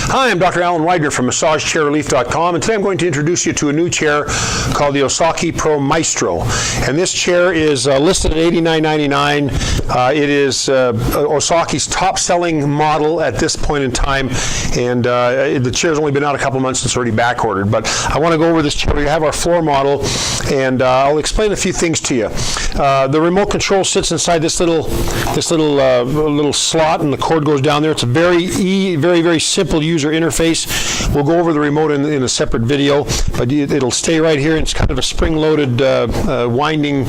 Hi, I'm Dr. Alan Widener from MassageChairRelief.com, and today I'm going to introduce you to a new chair called the Osaki Pro Maestro. And this chair is listed at $89.99. It is Osaki's top-selling model at this point in time, and the chair's only been out a couple months. It's already back-ordered. But I want to go over this chair. We have our floor model, and I'll explain a few things to you. The remote control sits inside this little slot, and the cord goes down there. It's a very simple user interface. We'll go over the remote in a separate video, but it'll stay right here. It's kind of a spring-loaded winding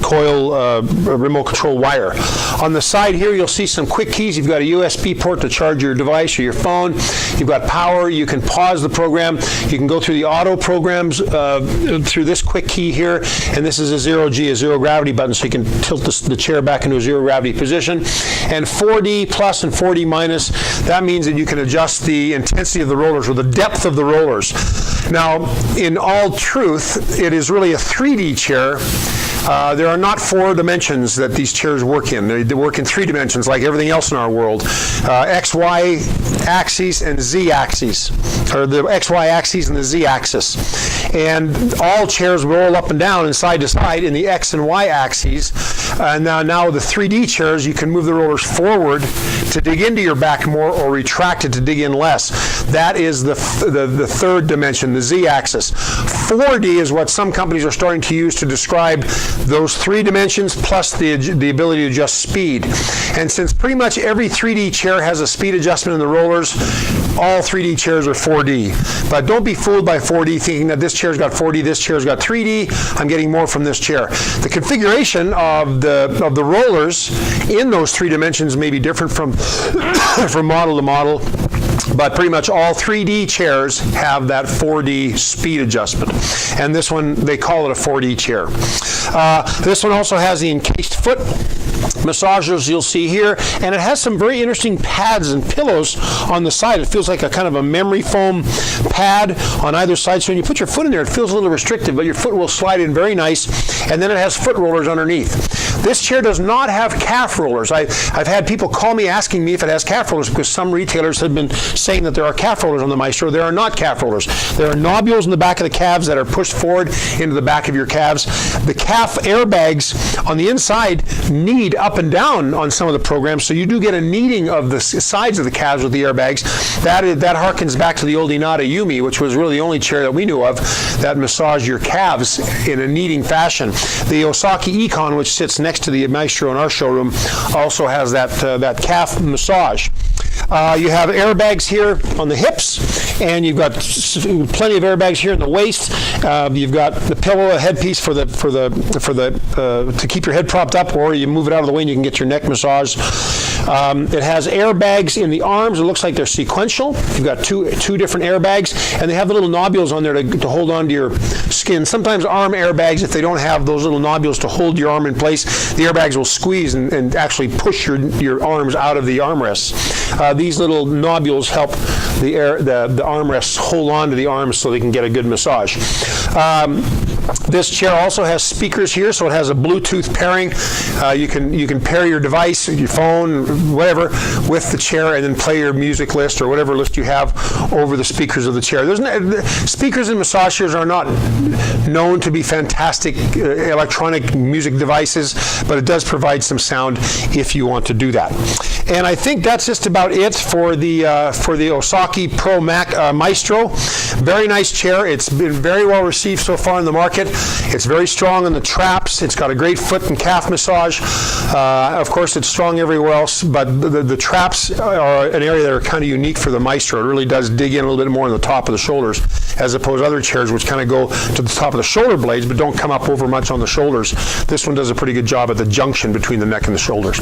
coil remote control wire. On the side here, you'll see some quick keys. You've got a USB port to charge your device or your phone. You've got power. You can pause the program. You can go through the auto programs through this quick key here, and this is a zero-G, a zero-gravity button, so you can tilt the chair back into a zero-gravity position. And 4D plus and 4D minus, that means that you can adjust the intensity of the rollers or the depth of the rollers. Now, in all truth, it is really a 3D chair. There are not 4 dimensions that these chairs work in. They work in 3 dimensions like everything else in our world. X, Y axes and Z axes, or the X, Y axes and the Z axis. And all chairs roll up and down and side to side in the X and Y axes. And now the 3D chairs, you can move the rollers forward to dig into your back more or retract it to dig in less. That is the third dimension, the Z axis. 4D is what some companies are starting to use to describe those 3 dimensions plus the ability to adjust speed. And since pretty much every 3D chair has a speed adjustment in the rollers, all 3D chairs are 4D. But don't be fooled by 4D thinking that this chair's got 4D, this chair's got 3D. I'm getting more from this chair. The configuration of the rollers in those 3 dimensions may be different from from model to model, but pretty much all 3D chairs have that 4D speed adjustment. And this one, they call it a 4D chair. This one also has the encased foot massagers you'll see here, and it has some very interesting pads and pillows on the side. It feels like a kind of a memory foam pad on either side, so when you put your foot in there, it feels a little restrictive, but your foot will slide in very nice, and then it has foot rollers underneath. This chair does not have calf rollers. I've had people call me asking me if it has calf rollers because some retailers have been saying that there are calf rollers on the Maestro. There are not calf rollers. There are nobules in the back of the calves that are pushed forward into the back of your calves. The calf airbags on the inside knead up and down on some of the programs, so you do get a kneading of the sides of the calves with the airbags. That harkens back to the old Inada Yumi, which was really the only chair that we knew of that massaged your calves in a kneading fashion. The Osaki Econ, which sits next to the Maestro in our showroom, also has that calf massage. You have airbags here on the hips, and you've got plenty of airbags here in the waist. You've got the pillow, a headpiece to keep your head propped up, or you move it out of the way and you can get your neck massaged. It has airbags in the arms. It looks like they're sequential. You've got two different airbags, and they have the little nobules on there to hold on to your skin. Sometimes arm airbags, if they don't have those little nobules to hold your arm in place, the airbags will squeeze and actually push your arms out of the armrests. These little nobules help the armrests hold on to the arms so they can get a good massage. This chair also has speakers here, so it has a Bluetooth pairing. You can pair your device, your phone, whatever, with the chair, and then play your music list or whatever list you have over the speakers of the chair. Speakers in massage chairs are not known to be fantastic electronic music devices, but it does provide some sound if you want to do that. And I think that's just about it for the Osaki Pro Maestro. Very nice chair. It's been very well received so far in the market. It's very strong on the traps. It's got a great foot and calf massage. Of course, it's strong everywhere else, but the traps are an area that are kind of unique for the Maestro. It really does dig in a little bit more on the top of the shoulders, as opposed to other chairs which kind of go to the top of the shoulder blades but don't come up over much on the shoulders. This one does a pretty good job at the junction between the neck and the shoulders.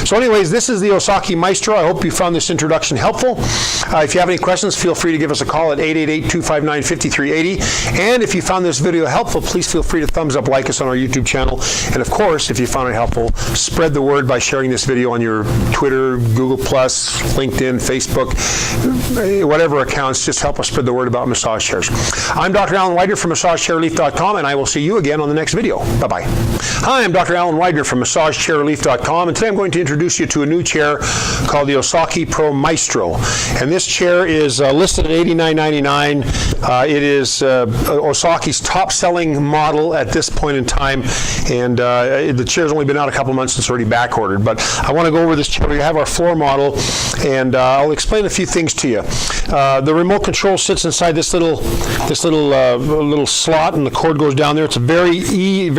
So anyways, this is the Osaki Maestro. I hope you found this introduction helpful. If you have any questions, feel free to give us a call at 888-259-5380. And if you found this video helpful, please feel free to thumbs up, like us on our YouTube channel. And of course, if you found it helpful, spread the word by sharing this video on your Twitter, Google+, LinkedIn, Facebook, whatever accounts. Just help us spread the word about massage chairs. I'm Dr. Alan Widener from MassageChairRelief.com, and I will see you again on the next video. Bye-bye. Hi, I'm Dr. Alan Widener from MassageChairRelief.com, and today I'm going to introduce you to a new chair called the Osaki Pro Maestro. And this chair is listed at $89.99. It is Osaki's top-selling model at this point in time, and the chair's only been out a couple months and it's already back-ordered. But I want to go over this chair. We have our floor model, and I'll explain a few things to you. The remote control sits inside this little slot, and the cord goes down there. It's a very